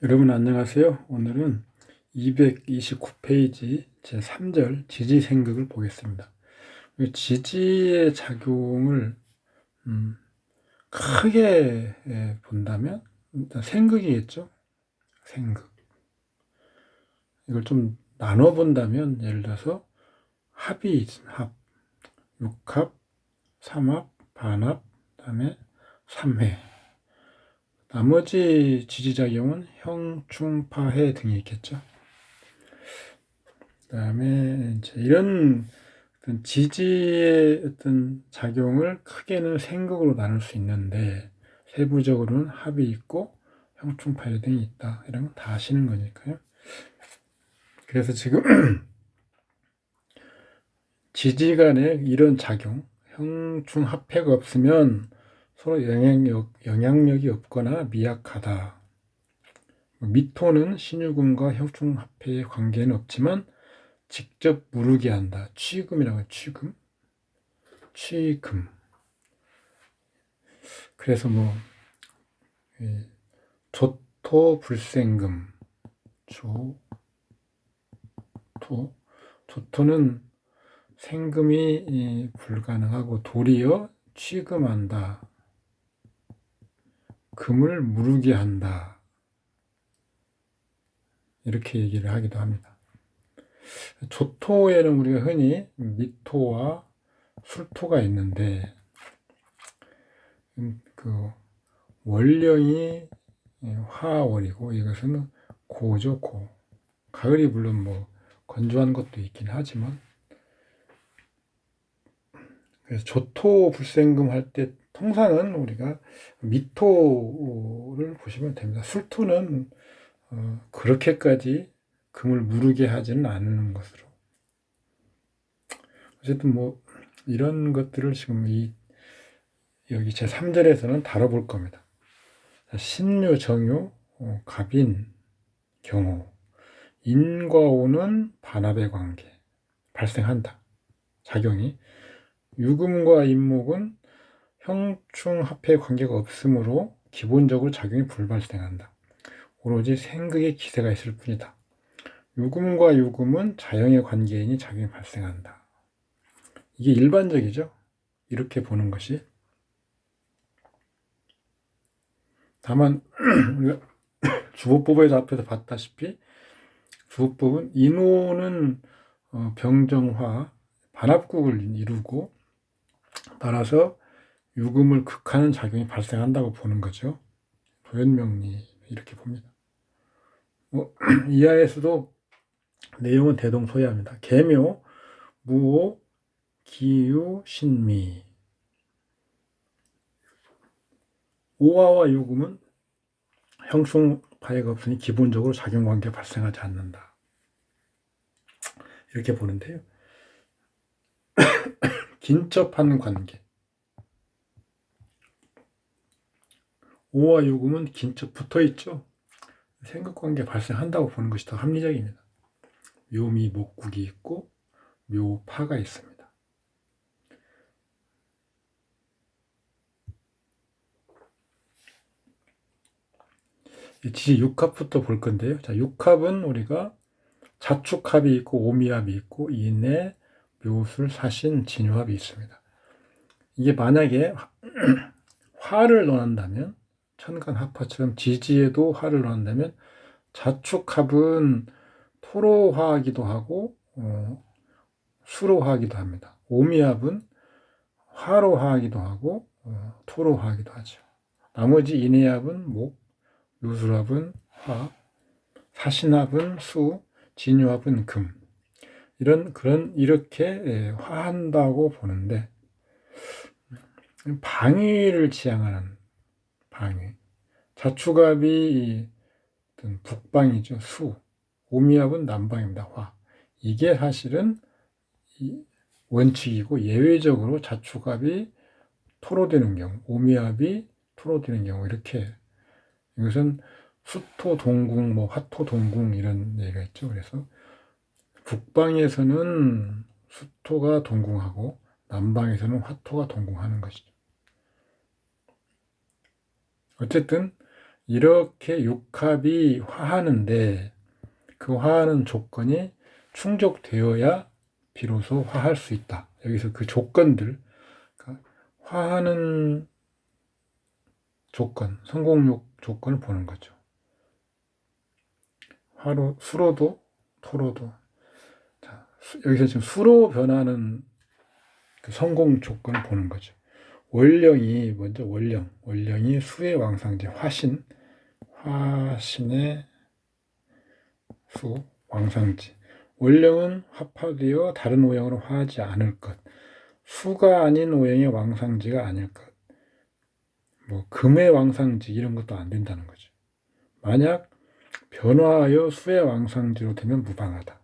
여러분 안녕하세요. 오늘은 229페이지 제3절 지지생극을 보겠습니다. 지지의 작용을 크게 본다면 일단 생극이겠죠. 생극. 이걸 좀 나눠 본다면 예를 들어서 합이 있습니다. 합. 육합, 삼합, 반합, 그다음에 삼회. 나머지 지지작용은 형, 충, 파해 등이 있겠죠. 그다음에 이제 이런 어떤 지지의 어떤 작용을 크게는 생극으로 나눌 수 있는데 세부적으로는 합이 있고 형충 파해 등이 있다. 이런 건 다 아시는 거니까요. 그래서 지금 지지 간에 이런 작용, 형충 합해가 없으면 서로 영향력이 없거나 미약하다. 미토는 신유금과 형충 합해의 관계는 없지만 직접 무르게 한다. 취금이라고 해요. 취금. 그래서 조토 불생금. 조토는 생금이 불가능하고 도리어 취금한다. 금을 무르게 한다. 이렇게 얘기를 하기도 합니다. 조토에는 우리가 흔히 미토와 술토가 있는데 그 월령이 화월이고 이것은 고죠, 고. 가을이 물론 건조한 것도 있긴 하지만 그래서 조토 불생금 할 때 통상은 우리가 미토를 보시면 됩니다. 술토는 그렇게까지 금을 무르게 하지는 않는 것으로. 어쨌든 이런 것들을 지금 여기 제 3절에서는 다뤄볼 겁니다. 신유, 정유, 갑인, 경호. 인과 오는 반합의 관계 발생한다. 작용이. 유금과 인목은 형충 합의 관계가 없으므로 기본적으로 작용이 불발생한다. 오로지 생극의 기세가 있을 뿐이다. 유금과 유금은 자연의 관계이니 작용이 발생한다. 이게 일반적이죠. 이렇게 보는 것이. 다만 우리가 주보법에서 앞에서 봤다시피 주보법은 인호는 병정화, 반합국을 이루고 따라서 유금을 극하는 작용이 발생한다고 보는 거죠. 도연명리 이렇게 봅니다. 이하에서도 내용은 대동소이합니다. 계묘, 무오, 기유, 신미. 오화와 유금은 형충 파해가 없으니 기본적으로 작용관계가 발생하지 않는다. 이렇게 보는데요. 긴접한 관계. 오와 유금은 긴접 붙어있죠. 생극관계 발생한다고 보는 것이 더 합리적입니다. 묘미 목국이 있고 묘파가 있습니다. 지지 육합부터 볼 건데요. 자, 육합은 우리가 자축합이 있고 오미합이 있고 인해, 묘술, 사신, 진유합이 있습니다. 이게 만약에 화를 넣는다면 천간합화처럼 지지에도 화를 넣는다면 자축합은 토로화하기도 하고 수로화하기도 합니다. 오미합은 화로화하기도 하고 토로화하기도 하죠. 나머지 인해합은 목, 묘술합은 화, 사신합은 수, 진유합은 금. 이렇게 화한다고 보는데 방위를 지향하는 방위. 자축합이 북방이죠. 수. 오미합은 남방입니다. 화. 이게 사실은 원칙이고 예외적으로 자축합이 토로되는 경우, 오미합이 토로되는 경우 이렇게 이것은 수토 동궁, 화토 동궁 이런 얘기가 있죠. 그래서 북방에서는 수토가 동궁하고 남방에서는 화토가 동궁하는 것이죠. 어쨌든 이렇게 육합이 화하는데 그 화하는 조건이 충족되어야 비로소 화할 수 있다. 여기서 그 조건들, 그러니까 화하는 조건, 성공 조건을 보는 거죠. 수로도, 토로도. 자, 여기서 지금 수로 변하는 그 성공 조건을 보는 거죠. 원령이 먼저 원령이 수의 왕상지 화신의 수 왕상지. 원령은 합화되어 다른 오형으로 화하지 않을 것. 수가 아닌 오형의 왕상지가 아닐 것. 뭐 금의 왕상지 이런 것도 안 된다는 거죠. 만약 변화하여 수의 왕상지로 되면 무방하다.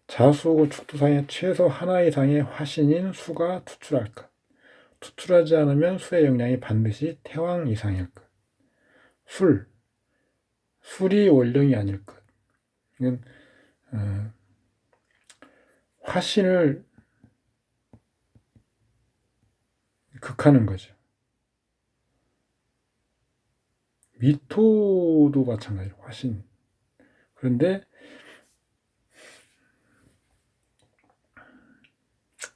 자수하고 축토상에 최소 하나 이상의 화신인 수가 투출할 것. 투출하지 않으면 수의 영향이 반드시 태왕 이상일 것. 술이 원령이 아닐 것. 이건 화신을 극하는 거죠. 미토도 마찬가지로 화신. 그런데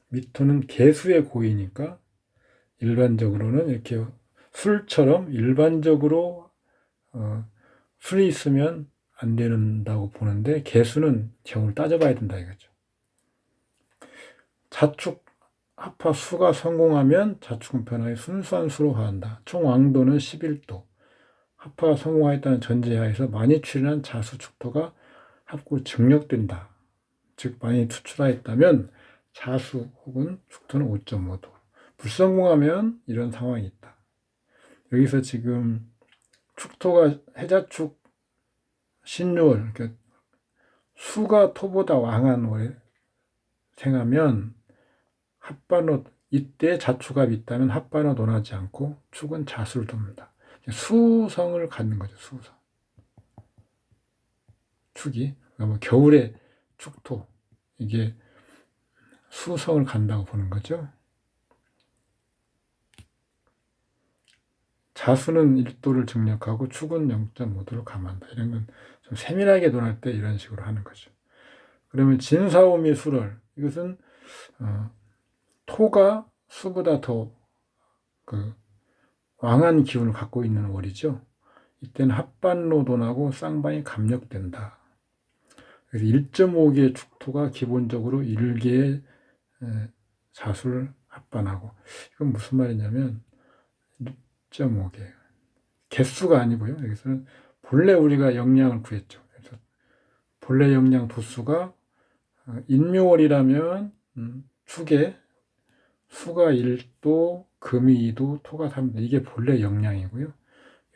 미토는 개수의 고이니까 일반적으로는 이렇게 술처럼 일반적으로 술이 있으면 안 된다고 보는데 개수는 경우를 따져봐야 된다 이거죠. 자축 합화 수가 성공하면 자축은 변화에 순수한 수로 화한다. 총 왕도는 11도. 합화가 성공하였다는 전제하에서 많이 출현한 자수 축토가 합고 증력된다. 즉 많이 투출하였다면 자수 혹은 축토는 5.5도. 불성공하면 이런 상황이 있다. 여기서 지금 축토가 해자축 신유월, 그러니까 수가 토보다 왕한 월에 생하면 합반호, 이때 자축합이 있다면 합반호 논하지 않고 축은 자수를 돕니다. 수성을 갖는 거죠, 수성. 축이. 뭐 겨울에 축토, 이게 수성을 간다고 보는 거죠. 자수는 1도를 증력하고 축은 0.5도를 감한다. 이런 건 좀 세밀하게 논할 때 이런 식으로 하는 거죠. 그러면 진사오미 수럴, 이것은 토가 수보다 더 왕한 기운을 갖고 있는 월이죠. 이때는 합반노돈하고 쌍방이 감력된다. 그래서 1.5개의 축토가 기본적으로 1개의 자수를 합반하고, 이건 무슨 말이냐면 1.5개 개수가 아니고요. 여기서는 본래 우리가 영양을 구했죠. 그래서 본래 영양 도수가 인묘월이라면 축에 수가 1도, 금이 2도, 토가 3도, 이게 본래 영양이고요.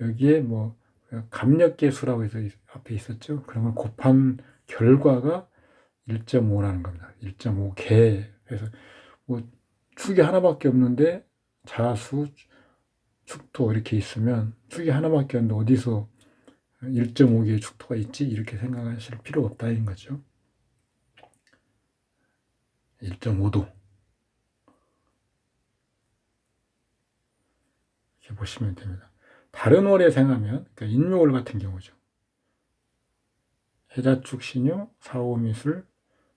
여기에 뭐 감력계수라고 해서 앞에 있었죠. 그런 걸 곱한 결과가 1.5라는 겁니다. 1.5개. 그래서 뭐 축이 하나밖에 없는데 자수, 축토 이렇게 있으면 축이 하나밖에 없는데 어디서 1.5개의 축토가 있지? 이렇게 생각하실 필요 없다는 거죠. 1.5도. 이렇게 보시면 됩니다. 다른 월에 생하면, 그러니까 인묘월 같은 경우죠. 해자축 신유, 사오미술,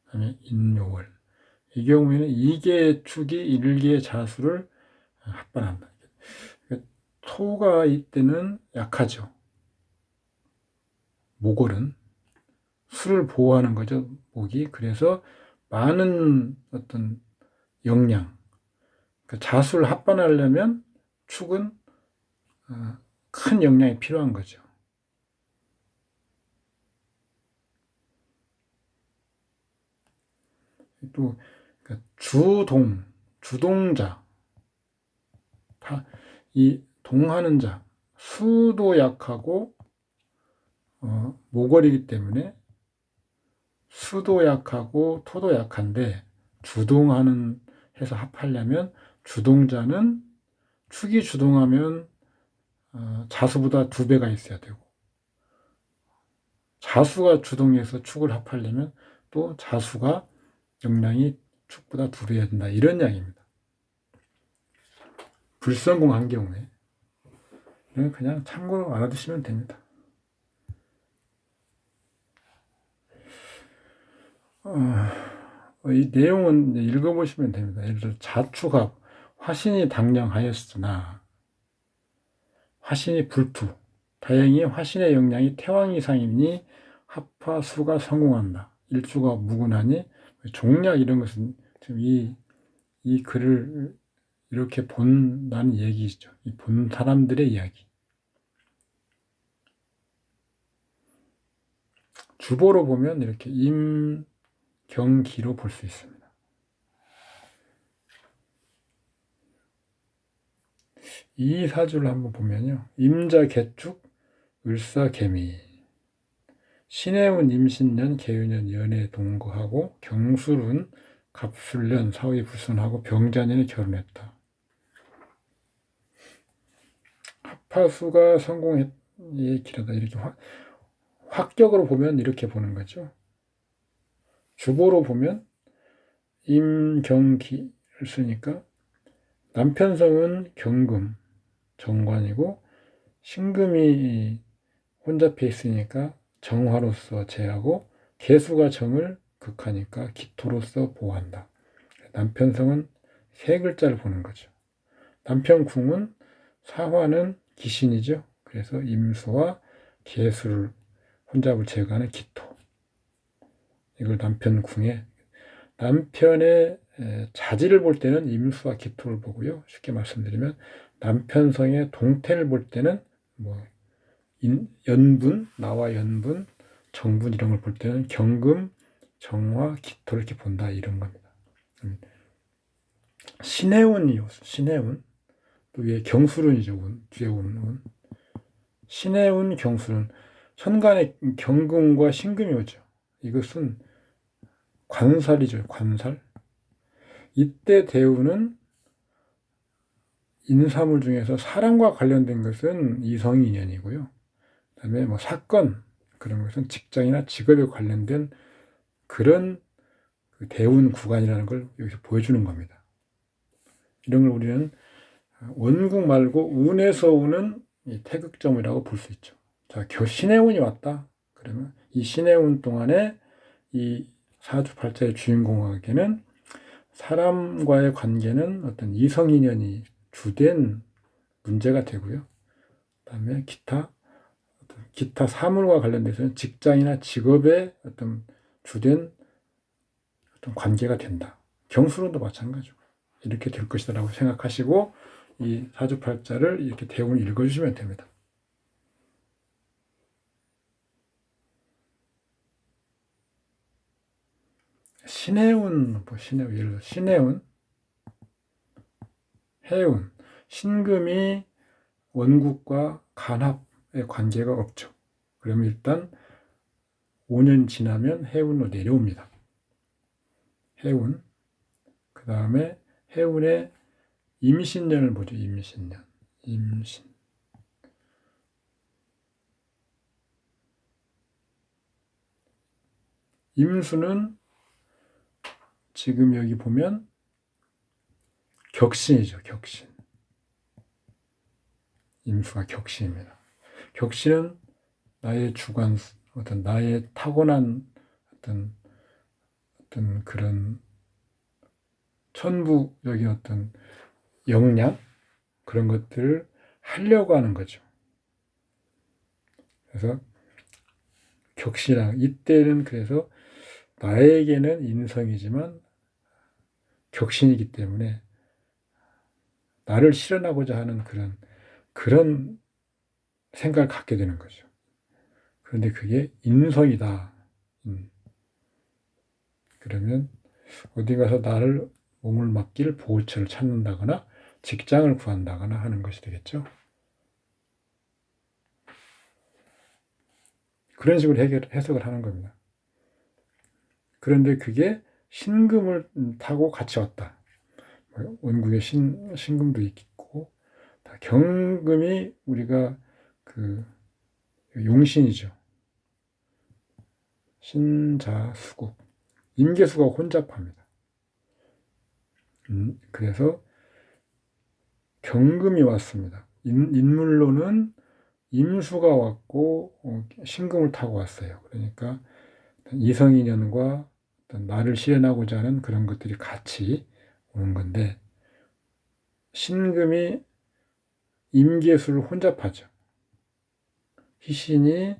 그다음에 인묘월. 이 경우에는 2개의 축이 1개의 자수를 합반한다. 토가 이때는 약하죠. 목월은 수를 보호하는 거죠. 목이. 그래서 많은 어떤 영양, 그러니까 자수를 합반하려면 축은 큰 영양이 필요한 거죠. 또 그러니까 주동자, 이 동하는 자, 수도 약하고 목월이기 때문에 수도 약하고 토도 약한데 주동하는 해서 합하려면 주동자는 축이 주동하면 자수보다 2배가 있어야 되고 자수가 주동해서 축을 합하려면 또 자수가 영향이 축보다 2배여야 된다. 이런 양입니다. 불성공한 경우에 그냥 참고로 알아두시면 됩니다. 이 내용은 읽어보시면 됩니다. 예를 들어 자축합, 화신이 당량하였으나 화신이 불투. 다행히 화신의 영향이 태왕 이상이니 합화수가 성공한다. 일주가 무근하니 종략 이런 것은 지금 이 글을 이렇게 본다는 얘기죠. 이 본 사람들의 이야기. 주보로 보면 이렇게 임경기로 볼 수 있습니다. 이 사주를 한번 보면요. 임자 개축, 을사 개미, 신해운 임신년, 개유년 연애 동거하고 경술은 갑술년 사위 불순하고 병자년에 결혼했다. 합화수가 성공의 길하다. 이렇게 확격으로 보면 이렇게 보는 거죠. 주보로 보면 임경기를 쓰니까 남편성은 경금, 정관이고 신금이 혼잡해 있으니까 정화로서 제하고 개수가 정을 극하니까 기토로서 보호한다. 남편성은 세 글자를 보는 거죠. 남편궁은 사화는 기신이죠. 그래서 임수와 개수를 혼잡을 제거하는 기토. 이걸 남편궁에 남편의 자지를 볼 때는 임수와 기토를 보고요. 쉽게 말씀드리면 남편성의 동태를 볼 때는 연분, 나와 연분, 정분 이런 걸 볼 때는 경금, 정화, 기토를 이렇게 본다 이런 겁니다. 신해운이요. 신해운. 또 위에 경술운이죠. 운, 뒤에 운. 신해운, 경술운. 천간에 경금과 신금이 오죠. 이것은 관살이죠. 관살. 이때 대우는 인사물 중에서 사람과 관련된 것은 이성인연이고요. 그다음에 사건 그런 것은 직장이나 직업에 관련된 그런 대운 구간이라는 걸 여기서 보여주는 겁니다. 이런 걸 우리는 원국 말고 운에서 오는 태극점이라고 볼 수 있죠. 자, 신의 운이 왔다. 그러면 이 신의 운 동안에 이 사주팔자의 주인공에게는 사람과의 관계는 어떤 이성인연이 주된 문제가 되고요. 그다음에 기타 사물과 관련돼서는 직장이나 직업의 어떤 주된 어떤 관계가 된다. 경술운도 마찬가지고 이렇게 될 것이다라고 생각하시고 이 사주팔자를 이렇게 대운을 읽어주시면 됩니다. 신해운, 예를 들어 신해운, 해운, 신금이 원국과 간합의 관계가 없죠. 그러면 일단 5년 지나면 해운으로 내려옵니다. 해운. 그 다음에 해운의 임신년을 보죠. 임신. 임수는 지금 여기 보면 격신이죠. 격신. 임수가 격신입니다. 격신은 나의 주관, 어떤 나의 타고난 어떤 그런 천부적인 어떤 역량 그런 것들을 하려고 하는 거죠. 그래서 격신이라 이때는 그래서 나에게는 인성이지만 격신이기 때문에 나를 실현하고자 하는 그런 생각을 갖게 되는 거죠. 그런데 그게 인성이다. 그러면 어디 가서 나를 몸을 맡길 보호처를 찾는다거나 직장을 구한다거나 하는 것이 되겠죠. 그런 식으로 해석을 하는 겁니다. 그런데 그게 신금을 타고 같이 왔다. 원국에 신금도 있고, 경금이 우리가 용신이죠. 신자수국. 임계수가 혼잡합니다. 그래서 경금이 왔습니다. 인물로는 임수가 왔고 신금을 타고 왔어요. 그러니까 이성인연과 어떤 나를 실현하고자 하는 그런 것들이 같이 오는 건데, 신금이 임계수를 혼잡하죠. 희신이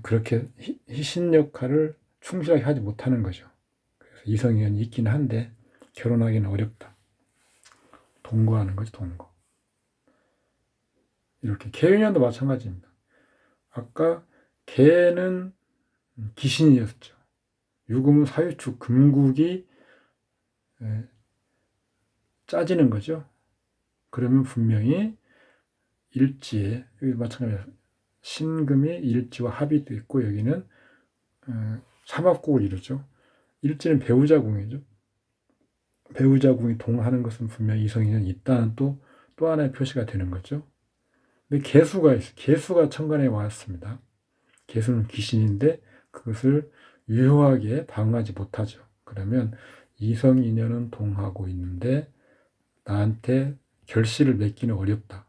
그렇게 희신 역할을 충실하게 하지 못하는 거죠. 그래서 이성인연이 있긴 한데 결혼하기는 어렵다. 동거하는 거죠, 동거. 이렇게 개인연도 마찬가지입니다. 아까 개는 기신이었죠. 유금은 사유축, 금국이 짜지는 거죠. 그러면 분명히 일지에, 여기 마찬가지로 신금이 일지와 합이 있고, 여기는 삼합국을 이루죠. 일지는 배우자궁이죠. 배우자궁이 동하는 것은 분명히 이성인연이 있다는 또 하나의 표시가 되는 거죠. 근데 개수가 있어요. 개수가 천간에 왔습니다. 개수는 귀신인데 그것을 유효하게 방어하지 못하죠. 그러면 이성인연은 동하고 있는데 나한테 결실을 맺기는 어렵다.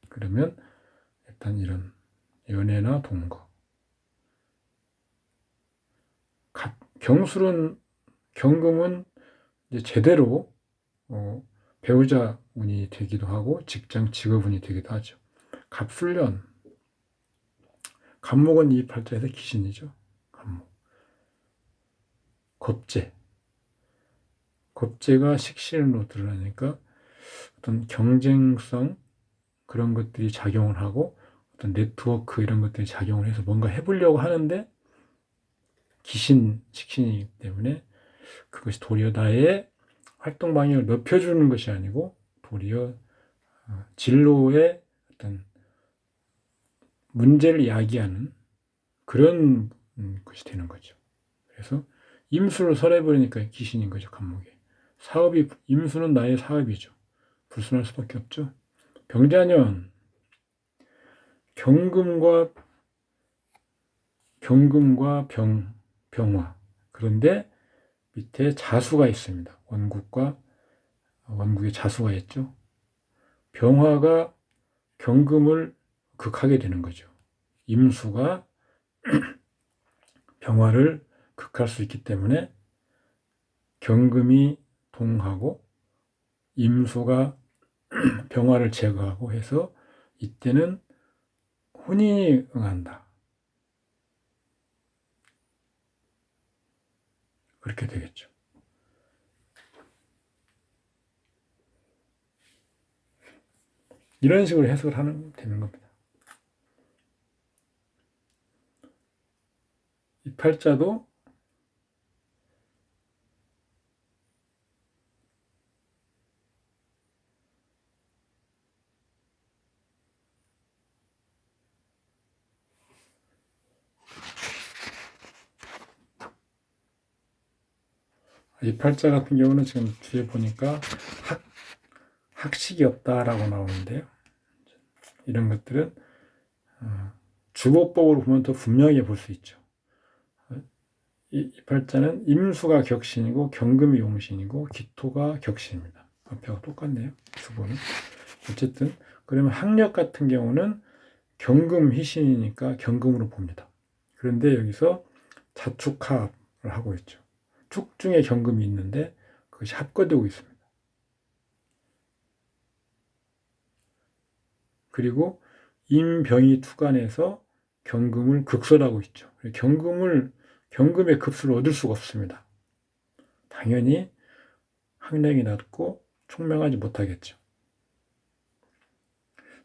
그러면 일단 이런 연애나 동거. 경금은 이제 제대로 배우자 운이 되기도 하고 직장 직업 운이 되기도 하죠. 갑술년, 갑목은 이 팔자에서 기신이죠. 갑목. 겁재가 식신으로 드러나니까 어떤 경쟁성 그런 것들이 작용을 하고 어떤 네트워크 이런 것들이 작용을 해서 뭔가 해보려고 하는데 식신이기 때문에 그것이 도리어 나의 활동 방향을 넓혀주는 것이 아니고 도리어 진로의 어떤 문제를 야기하는 그런 것이 되는 거죠. 그래서 임수를 설해버리니까 기신인 거죠, 간목에. 임수는 나의 사업이죠. 불순할 수밖에 없죠. 병자년, 경금과 병화. 그런데 밑에 자수가 있습니다. 원국에 자수가 있죠. 병화가 경금을 극하게 되는 거죠. 임수가 병화를 극할 수 있기 때문에 경금이 동하고 임수가 병화를 제거하고 해서 이때는 혼인이 응한다. 그렇게 되겠죠. 이런 식으로 해석을 하면 되는 겁니다. 이 팔자도 이 팔자 같은 경우는 지금 뒤에 보니까 학식이 없다라고 나오는데요. 이런 것들은 주보법으로 보면 더 분명히 볼 수 있죠. 이 팔자는 임수가 격신이고 경금이 용신이고 기토가 격신입니다. 앞에가 똑같네요. 주보는. 어쨌든 그러면 학력 같은 경우는 경금 희신이니까 경금으로 봅니다. 그런데 여기서 자축합을 하고 있죠. 축 중에 경금이 있는데 그것이 합거되고 있습니다. 그리고 임병이 투간해서 경금을 극설하고 있죠. 경금의 급수를 얻을 수가 없습니다. 당연히 학력이 낮고 총명하지 못하겠죠.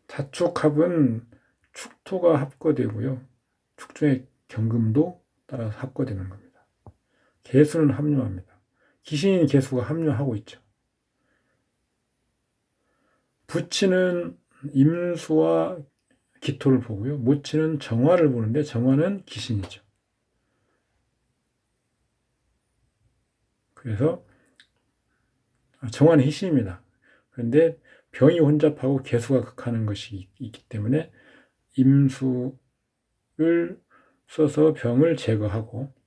자축합은 축토가 합거되고요. 축 중에 경금도 따라서 합거되는 겁니다. 개수는 합류합니다. 기신인 개수가 합류하고 있죠. 부치는 임수와 기토를 보고요. 모치는 정화를 보는데 정화는 기신이죠. 그래서 정화는 희신입니다. 그런데 병이 혼잡하고 개수가 극하는 것이 있기 때문에 임수를 써서 병을 제거하고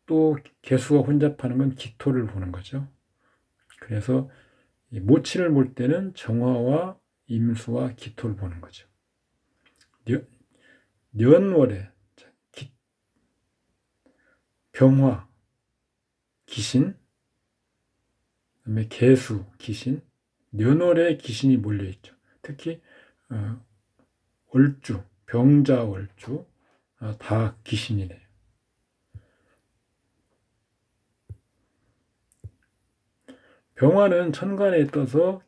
또 개수가 혼잡하는 건 기토를 보는 거죠. 그래서 모치를 볼 때는 정화와 임수와 기토를 보는 거죠. 년월에 병화, 귀신, 그다음에 개수, 귀신, 년월에 귀신이 몰려있죠. 특히 월주, 병자월주 다 귀신이네요. 병화는 천간에 떠서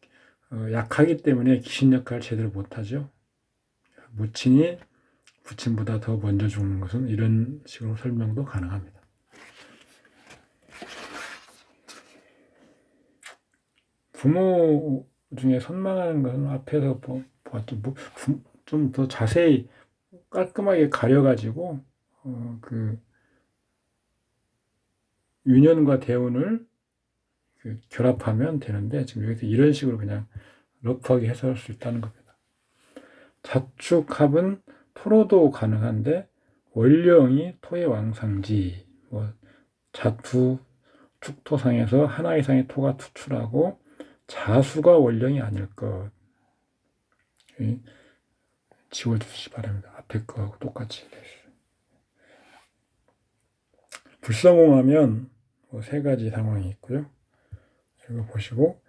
약하기 때문에 귀신 역할을 제대로 못하죠. 무친이 부친보다 더 먼저 죽는 것은 이런 식으로 설명도 가능합니다. 부모 중에 선망하는 것은 앞에서 보았죠. 좀 더 자세히 깔끔하게 가려가지고 그 윤현과 대운을 결합하면 되는데 지금 여기서 이런 식으로 그냥 러프하게 해석할 수 있다는 겁니다. 자축합은 토로도 가능한데 월령이 토의 왕상지, 자투 축토상에서 하나 이상의 토가 투출하고 자수가 월령이 아닐 것. 지워주시기 바랍니다. 앞에 거하고 똑같이. 불성공하면 세 가지 상황이 있고요. 이거 보시고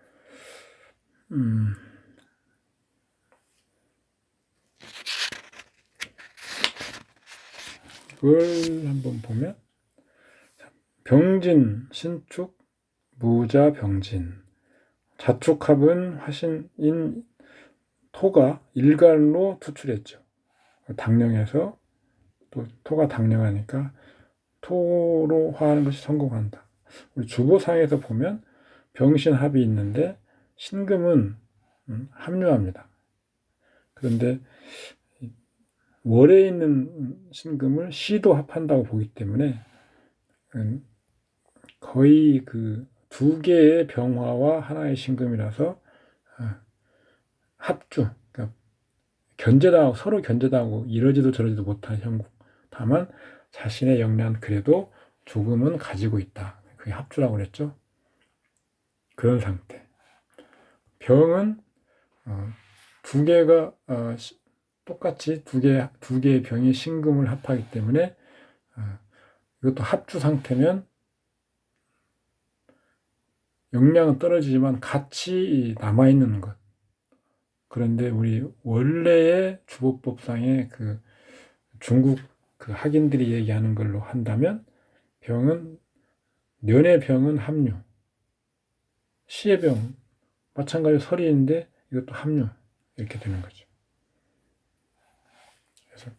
이걸 한번 보면 병진, 신축, 무자, 병진. 자축합은 화신인 토가 일간로 투출했죠. 당령해서 또 토가 당령하니까 토로 화하는 것이 성공한다. 우리 주보상에서 보면 병신합이 있는데 신금은 합류합니다. 그런데 월에 있는 신금을 시도 합한다고 보기 때문에 거의 그 두 개의 병화와 하나의 신금이라서 합주, 그러니까 견제당하고 서로 견제당하고 이러지도 저러지도 못하는 형국. 다만 자신의 역량은 그래도 조금은 가지고 있다. 그게 합주라고 그랬죠. 그런 상태. 병은 두 개가 똑같이 두 개의 병이 신금을 합하기 때문에 이것도 합주 상태면 역량은 떨어지지만 같이 남아있는 것. 그런데 우리 원래의 주보법상의 그 중국 그 학인들이 얘기하는 걸로 한다면 년의 병은 합류, 시의 병 마찬가지로 설이인데 이것도 합류 이렇게 되는 거죠. 그래서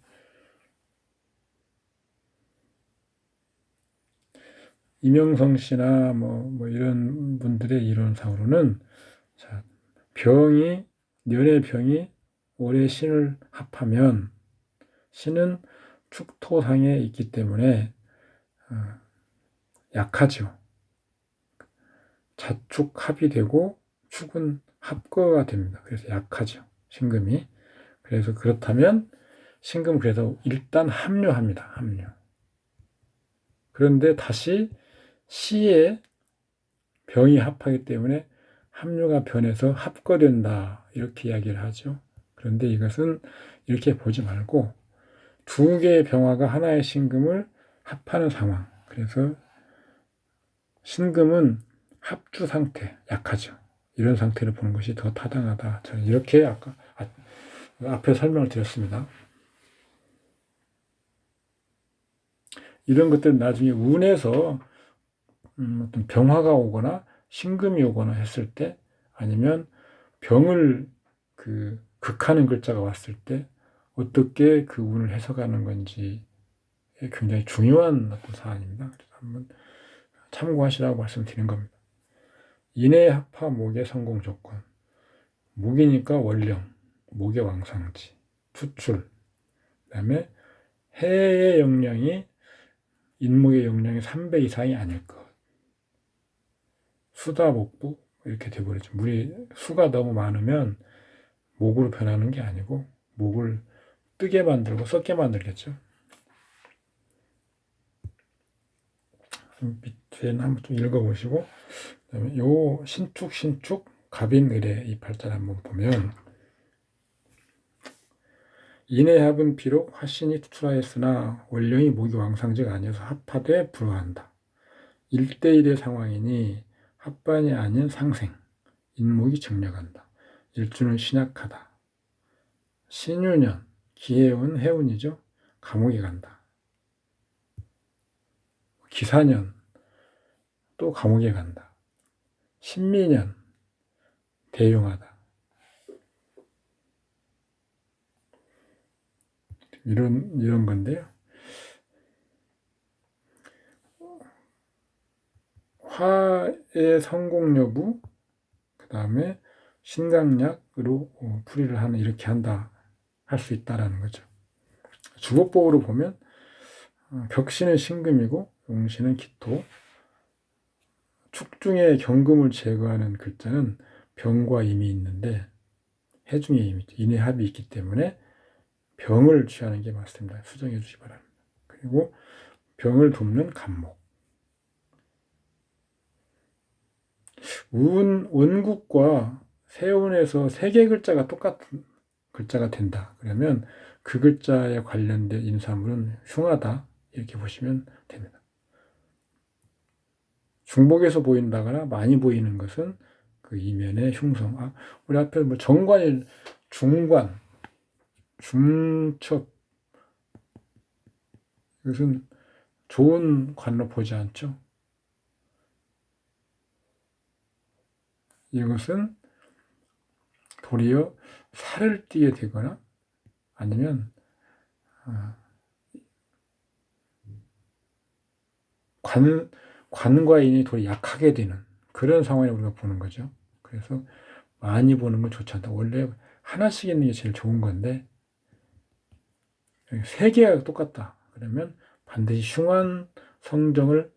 이명성 씨나 뭐 이런 분들의 이론상으로는 년의 병이 월의 신을 합하면 신은 축토상에 있기 때문에 약하죠. 자축합이 되고 축은 합거가 됩니다. 그래서 약하죠. 신금이. 그래서 그렇다면 신금 그래서 일단 합류합니다. 합류. 그런데 다시 시에 병이 합하기 때문에 합류가 변해서 합거된다. 이렇게 이야기를 하죠. 그런데 이것은 이렇게 보지 말고 두 개의 병화가 하나의 신금을 합하는 상황. 그래서 신금은 합주 상태, 약하죠. 이런 상태를 보는 것이 더 타당하다. 저는 이렇게 아까 앞에 설명을 드렸습니다. 이런 것들은 나중에 운에서 어떤 병화가 오거나 신금이 오거나 했을 때 아니면 병을 극하는 글자가 왔을 때 어떻게 그 운을 해석하는 건지 굉장히 중요한 어떤 사안입니다. 그래서 한번 참고하시라고 말씀드린 겁니다. 인의 합파 목의 성공 조건. 목이니까 월령, 목의 왕상지, 투출. 그다음에 해의 역량이 인목의 역량이 3배 이상이 아닐 것. 수다 목부 이렇게 돼버리죠. 수가 너무 많으면 목으로 변하는 게 아니고 목을 뜨게 만들고 썩게 만들겠죠. 밑에는 한번 좀 읽어보시고 그다음에 요 신축 갑인을의 이 팔자를 한번 보면 인해합은 비록 화신이 투출하였으나 원령이 목이 왕상제가 아니어서 합하되 불허한다. 1대1의 상황이니 합반이 아닌 상생, 인목이 정력한다. 일주는 신약하다. 신유년, 기해운 해운이죠. 감옥에 간다. 기사년, 또 감옥에 간다. 신미년, 대용하다. 이런 건데요. 화의 성공 여부, 그 다음에 신강약으로 풀이를 하는, 이렇게 한다, 할 수 있다라는 거죠. 주법법으로 보면 격신은 신금이고 용신은 기토, 축중에 경금을 제거하는 글자는 병과 임이 있는데 해중에 임이 있죠. 인해합이 있기 때문에 병을 취하는 게 맞습니다. 수정해 주시기 바랍니다. 그리고 병을 돕는 간목. 원국과 세운에서 세 개 글자가 똑같은 글자가 된다. 그러면 그 글자에 관련된 인사물은 흉하다. 이렇게 보시면 됩니다. 중복에서 보인다거나 많이 보이는 것은 그 이면의 흉성. 우리 앞에 뭐 정관이 중관, 중첩, 이것은 좋은 관로 보지 않죠. 이것은 도리어 살을 띠게 되거나 아니면 관과 인이 도리어 약하게 되는 그런 상황에 우리가 보는 거죠. 그래서 많이 보는 건 좋지 않다. 원래 하나씩 있는 게 제일 좋은 건데 세 개가 똑같다. 그러면 반드시 흉한 성정을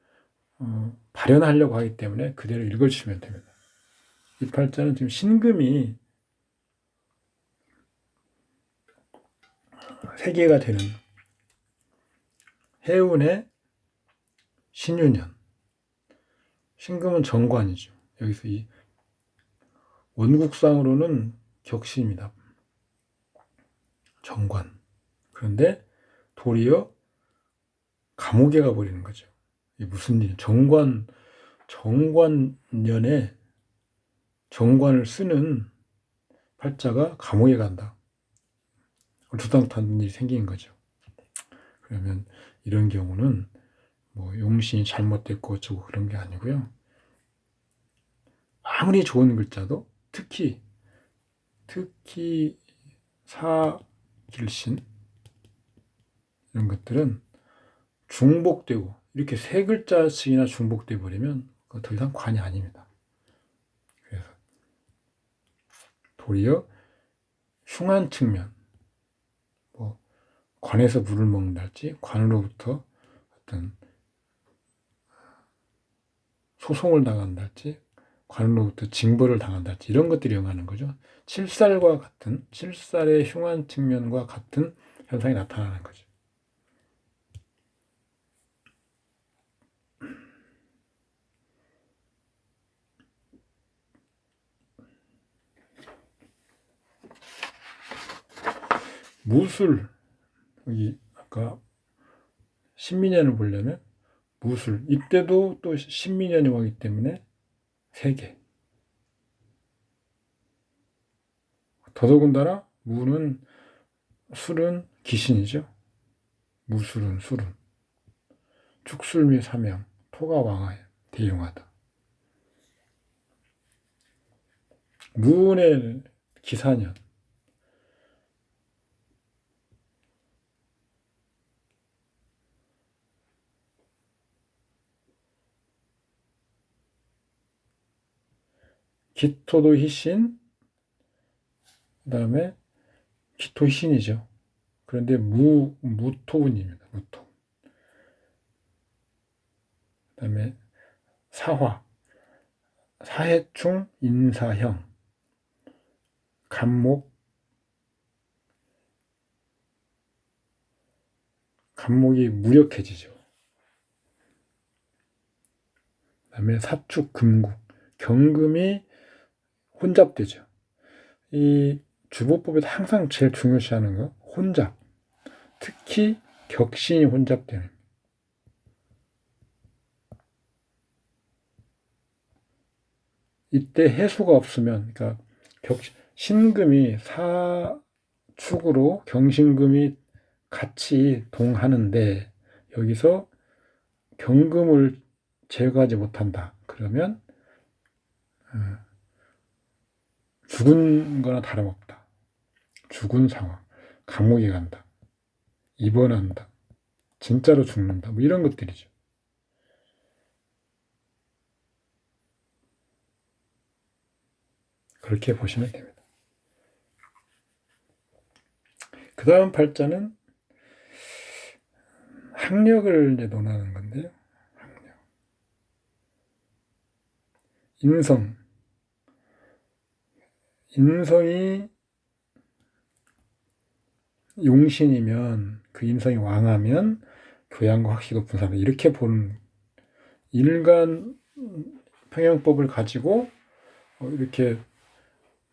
발현하려고 하기 때문에 그대로 읽어주시면 됩니다. 이 팔자는 지금 신금이 세 개가 되는 해운의 신유년. 신금은 정관이죠. 여기서 이 원국상으로는 격신입니다. 정관. 그런데 도리어 감옥에 가버리는 거죠. 이게 무슨 일? 정관년에 정관을 쓰는 팔자가 감옥에 간다. 얼토당토한 일이 생긴 거죠. 그러면 이런 경우는 뭐 용신이 잘못됐고 어쩌고 그런 게 아니고요. 아무리 좋은 글자도 특히 사길신 이런 것들은 중복되고 이렇게 세 글자씩이나 중복돼 버리면 더 이상 관이 아닙니다. 그래서 도리어 흉한 측면, 뭐 관에서 물을 먹는달지 관으로부터 어떤 소송을 당한달지 관으로부터 징벌을 당한달지 이런 것들이 영하는 거죠. 칠살의 흉한 측면과 같은 현상이 나타나는 거죠. 무술, 여기 아까 신민년을 보려면 무술, 이때도 또 신민년이 오기 때문에 3개. 더더군다나 술은 귀신이죠. 무술은 술은. 축술미 사명, 토가 왕하에 대용하다. 무운의 기사년. 기토도 희신, 그 다음에 기토 희신이죠. 그런데 무토운입니다. 무토. 그 다음에 사화, 사해충, 인사형, 간목이 무력해지죠. 그 다음에 사축, 금국, 경금이 혼잡되죠. 이 주보법에서 항상 제일 중요시하는 거, 혼잡, 특히 격신이 혼잡되는. 이때 해수가 없으면, 그러니까 신금이 사축으로 경신금이 같이 동하는데 여기서 경금을 제거하지 못한다. 그러면 죽은 거나 다름없다. 죽은 상황, 감옥에 간다, 입원한다, 진짜로 죽는다, 뭐 이런 것들이죠. 그렇게 보시면 됩니다. 그 다음 팔자는 학력을 이제 논하는 건데요. 학력. 인성이 용신이면, 그 인성이 왕하면 교양과 학식이 높은 사람, 이렇게 보는 일간 평형법을 가지고 이렇게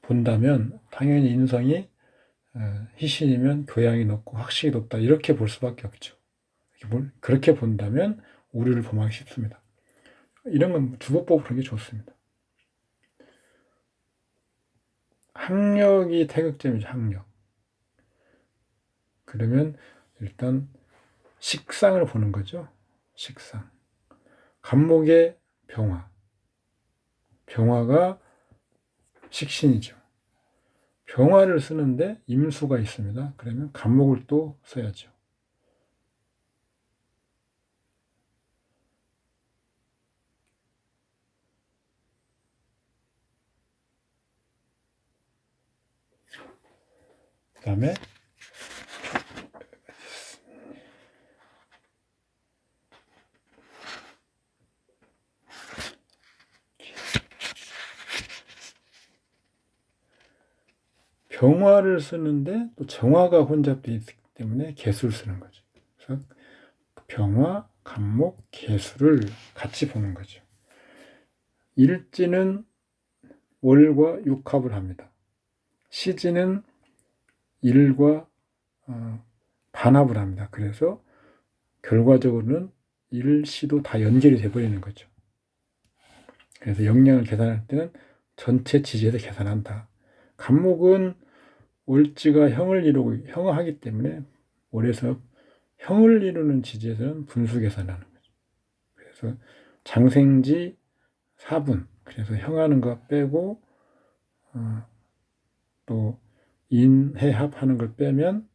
본다면 당연히 인성이 희신이면 교양이 높고 학식이 높다, 이렇게 볼 수밖에 없죠. 그렇게 본다면 오류를 범하기 쉽습니다. 이런 건 주보법으로 하는 게 좋습니다. 학력이 태극점이죠. 학력. 그러면 일단 식상을 보는 거죠. 식상. 간목의 병화. 병화가 식신이죠. 병화를 쓰는데 임수가 있습니다. 그러면 간목을 또 써야죠. 그 다음에 병화를 쓰는데 또 정화가 혼잡되어 있기 때문에 개수를 쓰는 거죠. 그래서 병화, 간목, 개수를 같이 보는 거죠. 일지는 월과 육합을 합니다. 시지는 일과 반합을 합니다. 그래서 결과적으로는 일, 시도 다 연결이 돼버리는 거죠. 그래서 역량을 계산할 때는 전체 지지에서 계산한다. 간목은 월지가 형을 이루고 형하기 때문에 월에서 형을 이루는 지지에서는 분수 계산하는 거죠. 그래서 장생지 4분, 그래서 형하는 거 빼고 또 인해합하는 걸 빼면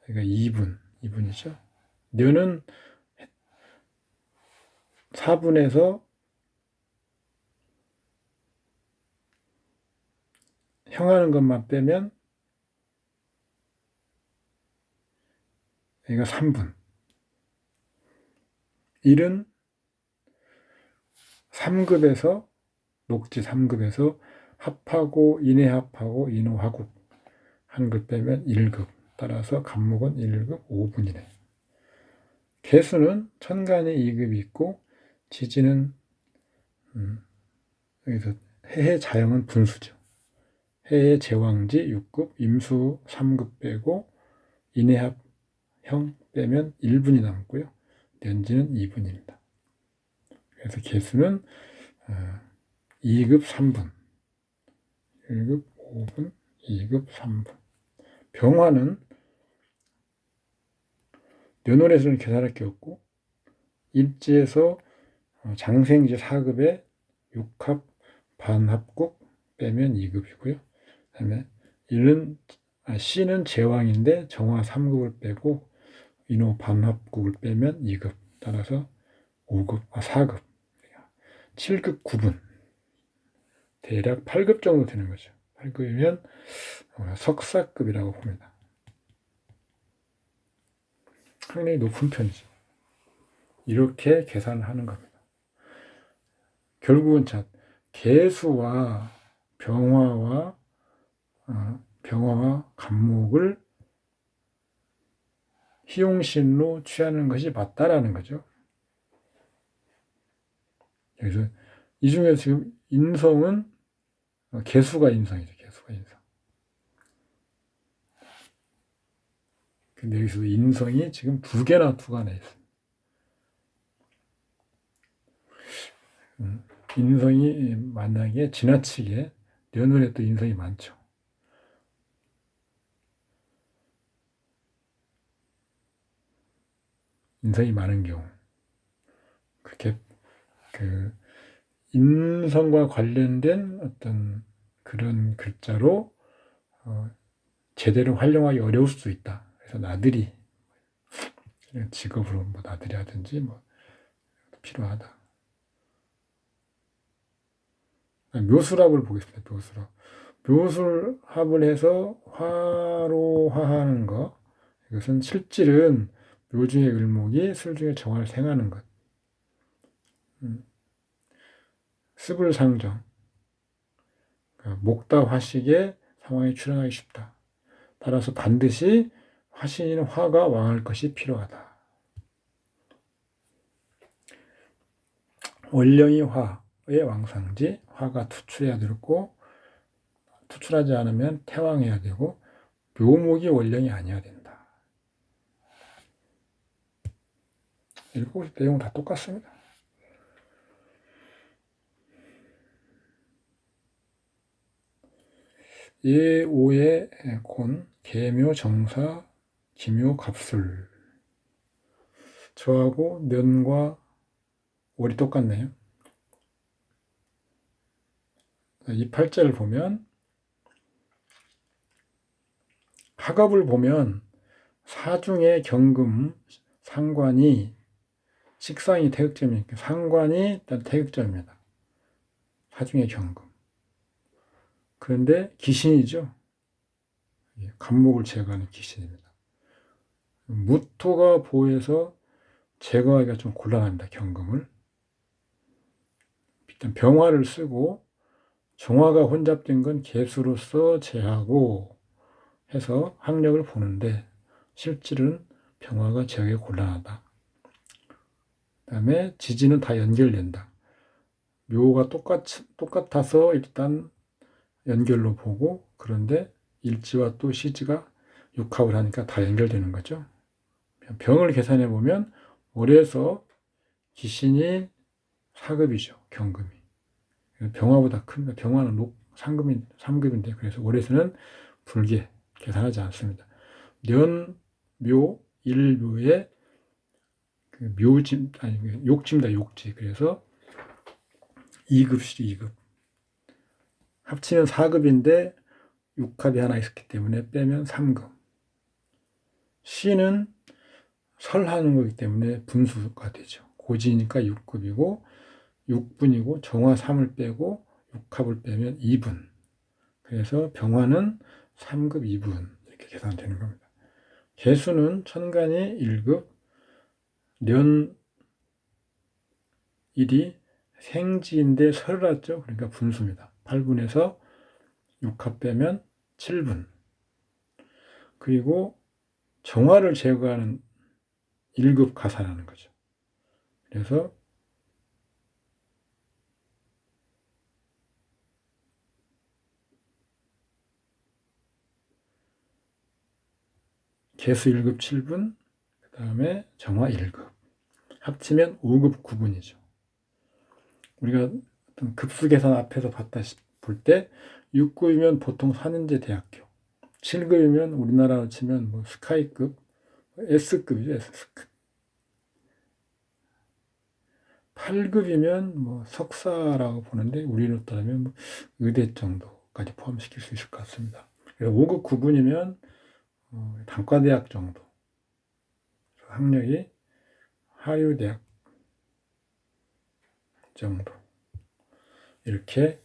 그러니까 2분이죠. 녀는 4분에서 형하는 것만 빼면 여기가 3분. 1은 3급에서 녹지 3급에서 합하고 인해합하고 인호하고 한 걸 빼면 1급. 따라서 간목은 1급 5분이네. 개수는 천간에 2급이 있고 지지는 여기서 해해 자영은 분수죠. 해해 제왕지 6급, 임수 3급 빼고 인해합 형 빼면 1분이 남고요. 년지는 2분입니다. 그래서 개수는 2급 3분, 1급 5분, 2급 3분. 병화는 년월에서는 계산할 게 없고 일지에서 장생지 4급에 6합 반합국 빼면 2급이고요. 그 다음에 C는 제왕인데 정화 3급을 빼고 인호 반합국을 빼면 2급. 따라서 4급. 7급 9분. 대략 8급 정도 되는 거죠. 8급이면 석사급이라고 봅니다. 상당히 높은 편이죠. 이렇게 계산을 하는 겁니다. 결국은 개수와 병화와 간목을 희용신로 취하는 것이 맞다라는 거죠. 그래서 이 중에서 지금 인성은 개수가 인성이죠. 개수가 인성. 근데 여기서 인성이 지금 두 개나 있습니다. 인성이 만약에 지나치게 내 눈에 또 인성이 많죠. 인성이 많은 경우 그렇게 그 인성과 관련된 어떤 그런 글자로 제대로 활용하기 어려울 수도 있다. 그래서 나들이 직업으로 뭐 나들이 하든지 뭐 필요하다. 묘술합을 보겠습니다. 묘술합을 해서 화로화하는 것. 이것은 실질은 묘 중의 을목이 술 중에 정화를 생하는 것. 습을상정. 그러니까 목다 화식의 상황에 출현하기 쉽다. 따라서 반드시 화신인 화가 왕할 것이 필요하다. 원령이 화의 왕상지, 화가 투출해야 되고 투출하지 않으면 태왕해야 되고 묘목이 원령이 아니어야 된다. 읽고 내용 다 똑같습니다. 예오의 곤, 계묘 정사, 기묘 갑술. 저하고 면과 월이 똑같네요. 이 팔자를 보면 하갑을 보면 사중의 경금 상관이 식상이 태극점이니까 상관이 일단 태극점입니다. 사중의 경금. 그런데 기신이죠. 간목을 제거하는 기신입니다. 무토가 보여서 제거하기가 좀 곤란합니다. 경금을. 일단 병화를 쓰고 정화가 혼잡된 건 개수로서 제하고 해서 학력을 보는데 실질은 병화가 제하기 곤란하다. 그 다음에 지지는 다 연결된다. 묘가 똑같아서 일단 연결로 보고 그런데 일지와 또 시지가 육합을 하니까 다 연결되는 거죠. 병을 계산해 보면 월에서 기신이 사급이죠. 경금이. 병화보다 큽니다. 병화는 상급인 3급인데 그래서 월에서는 불계 계산하지 않습니다. 년, 묘, 일묘의 그 묘짐 아니 욕지입니다. 욕지. 그래서 2급이죠. 2급. 합치면 4급인데 6합이 하나 있었기 때문에 빼면 3급. 시는 설하는 거기 때문에 분수가 되죠. 고지니까 6급이고 6분이고 정화 3을 빼고 6합을 빼면 2분. 그래서 병화는 3급 2분 이렇게 계산되는 겁니다. 개수는 천간이 1급, 년 1이 생지인데 설났죠. 그러니까 분수입니다. 8분에서 6합 빼면 7분. 그리고 정화를 제거하는 1급 가산하는 거죠. 그래서 개수 1급 7분, 그 다음에 정화 1급. 합치면 5급 9분이죠. 우리가 어떤 급수 계산 앞에서 볼 때 6급이면 보통 4년제 대학교, 7급이면 우리나라로 치면 뭐 스카이급, S급이죠. S급. 8급이면 뭐 석사라고 보는데 우리로 따르면 뭐 의대 정도까지 포함시킬 수 있을 것 같습니다. 그래서 5급 9분이면 단과대학 정도, 학력이 하류대학 정도 이렇게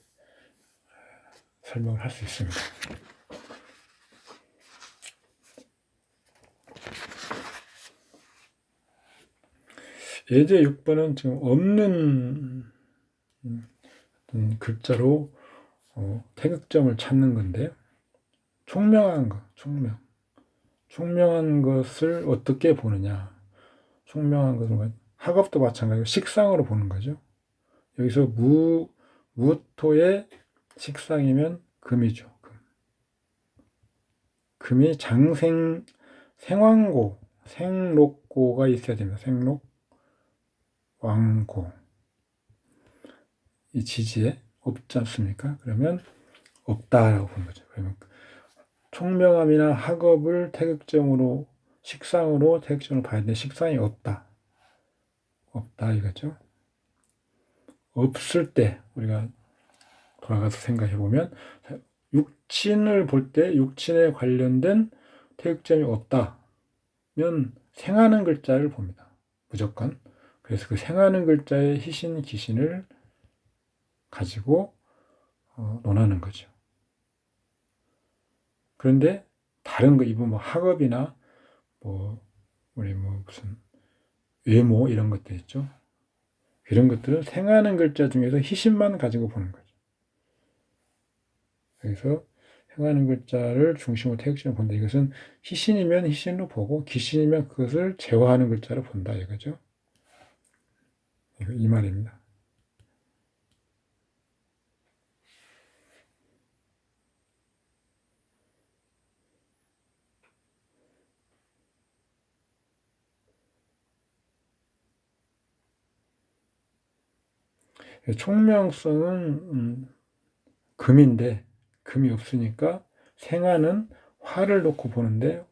설명을 할 수 있습니다. 예제 6번은 지금 없는 글자로 태극점을 찾는 건데요. 총명한 것, 총명한 것을 어떻게 보느냐. 총명한 것은 학업도 마찬가지고 식상으로 보는 거죠. 여기서 무토의 식상이면 금이죠. 금이 생왕고, 생록고가 있어야 됩니다. 생록, 왕고. 이 지지에 없지 않습니까? 그러면 없다라고 보는 거죠. 그러면 총명함이나 학업을 태극점으로, 식상으로 태극점으로 봐야 되는데 식상이 없다. 없다 이거죠. 없을 때 우리가 돌아가서 생각해 보면 육친을 볼 때 육친에 관련된 태극점이 없다면 생하는 글자를 봅니다. 무조건. 그래서 그 생하는 글자의 희신, 기신을 가지고 논하는 거죠. 그런데 다른 거, 이분 뭐 학업이나 뭐 우리 뭐 무슨 외모 이런 것들 있죠. 이런 것들은 생하는 글자 중에서 희신만 가지고 보는 거죠. 그래서 생하는 글자를 중심으로 태극점을 본다. 이것은 희신이면 희신으로 보고 기신이면 그것을 제화하는 글자로 본다 이거죠. 이 말입니다. 총명성은 금인데 금이 없으니까 생화는 화를 놓고 보는데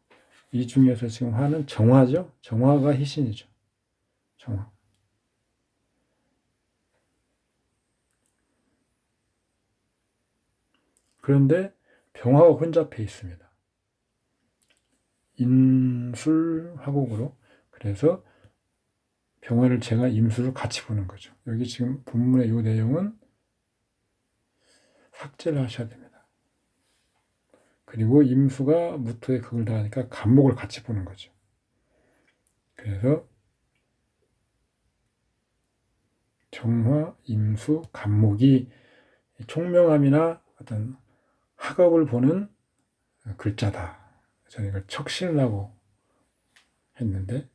이 중에서 지금 화는 정화죠. 정화가 희신이죠. 정화. 그런데 병화가 혼잡해 있습니다. 인술화곡으로. 그래서 병화를 제가 임수를 같이 보는 거죠. 여기 지금 본문의 이 내용은 삭제를 하셔야 됩니다. 그리고 임수가 무토에 극을 당하니까 간목을 같이 보는 거죠. 그래서 정화, 임수, 간목이 총명함이나 어떤 학업을 보는 글자다. 저는 이걸 척신이라고 했는데,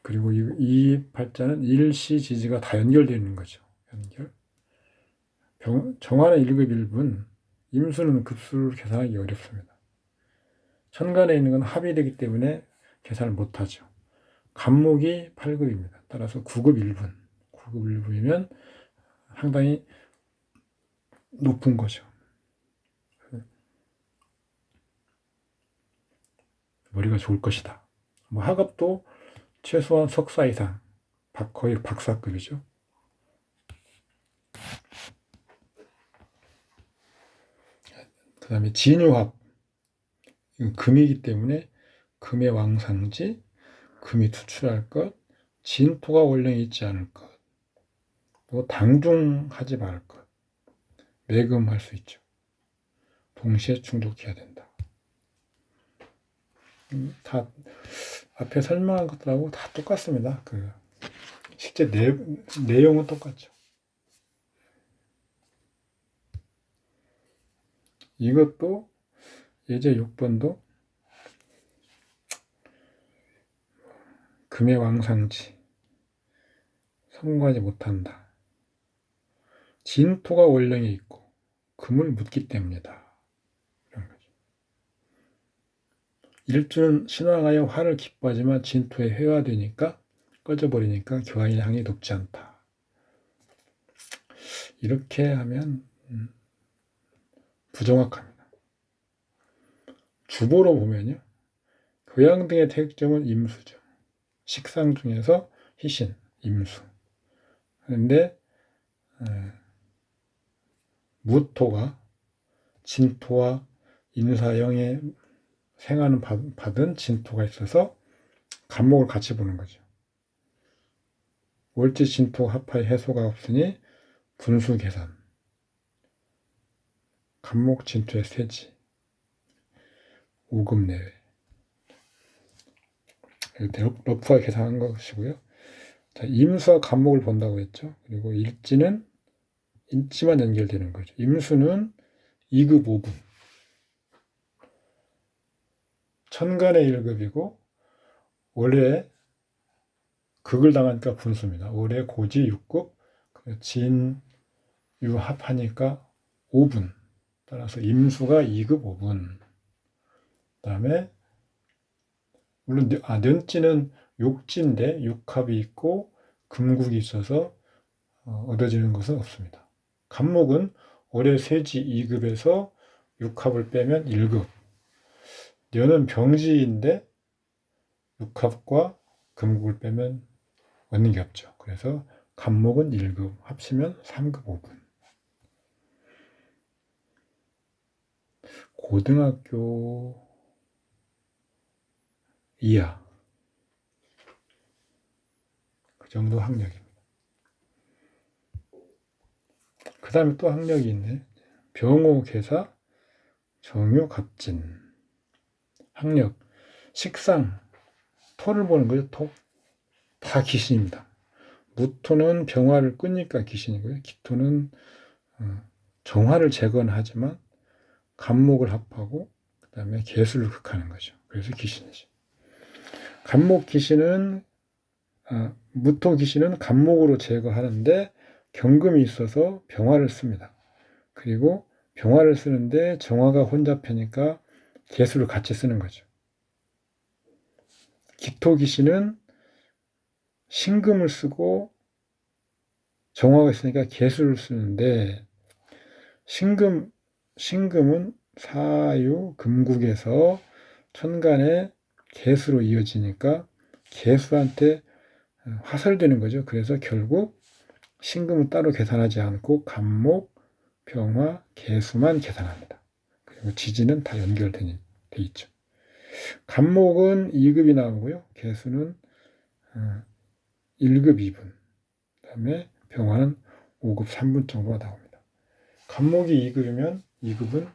그리고 이 발자는 일시지지가 다 연결되어 있는 거죠. 연결. 정화는 1급 1분, 임수는 급수를 계산하기 어렵습니다. 천간에 있는 건 합의되기 때문에 계산을 못하죠. 간목이 8급입니다. 따라서 9급 1분. 9급 1분이면 상당히 높은 거죠. 머리가 좋을 것이다. 뭐 학업도 최소한 석사 이상, 거의 박사급이죠. 그 다음에 진유합. 이건 금이기 때문에 금의 왕상지, 금이 투출할 것, 진토가 원령이 있지 않을 것, 또 당중하지 말 것, 매금할 수 있죠. 동시에 충족해야 된다. 다 앞에 설명한 것들하고 다 똑같습니다. 실제 내용은 똑같죠. 이것도 예제 6번도 금의 왕상지 성공하지 못한다. 진토가 원령에 있고 금을 묻기 때문이다. 이런 거죠. 일주는 신왕하여 화를 기뻐하지만 진토에 회화되니까 꺼져버리니까 교환의 향이 높지 않다. 이렇게 하면 부정확합니다. 주보로 보면요. 교양 등의 태극점은 임수죠. 식상 중에서 희신, 임수. 그런데 무토가 진토와 인사형에 생하는 받은 진토가 있어서 간목을 같이 보는 거죠. 월지 진토 합하의 해소가 없으니 분수 계산. 간목 진토의 세지. 5급 내외. 러프하게 계산한 것이고요. 자, 임수와 간목을 본다고 했죠. 그리고 일지는 인지만 연결되는 거죠. 임수는 2급 5분. 천간의 1급이고 월에 극을 당하니까 분수입니다. 월에 고지 6급, 진, 유 합하니까 5분. 따라서 임수가 2급 5분. 그 다음에 물론 년지는 욕지인데 욕합이 있고 금국이 있어서 얻어지는 것은 없습니다. 간목은 올해 세지 2급에서 육합을 빼면 1급. 년은 병지인데 육합과 금국을 빼면 얻는 게 없죠. 그래서 간목은 1급, 합치면 3급 5분. 고등학교 이하. 그 정도 학력입니다. 그 다음에 또 학력이 있네. 병호, 계사, 정유, 갑진. 학력. 식상. 토를 보는 거죠. 토. 다 귀신입니다. 무토는 병화를 끄니까 귀신이고요. 기토는 정화를 제거하지만 간목을 합하고 그 다음에 개수를 극하는 거죠. 그래서 귀신이죠. 간목 귀신은 무토 귀신은 간목으로 제거하는데 경금이 있어서 병화를 씁니다. 그리고 병화를 쓰는데 정화가 혼잡하니까 개수를 같이 쓰는 거죠. 기토 귀신은 신금을 쓰고 정화가 있으니까 개수를 쓰는데 신금은 사유 금국에서 천간에 개수로 이어지니까 개수한테 화살되는 거죠. 그래서 결국 신금은 따로 계산하지 않고 간목, 병화, 개수만 계산합니다. 그리고 지지는 다 연결돼 있죠. 간목은 2급이 나오고요. 개수는 1급 2분, 그다음에 병화는 5급 3분 정도가 나옵니다. 간목이 2급이면 2급은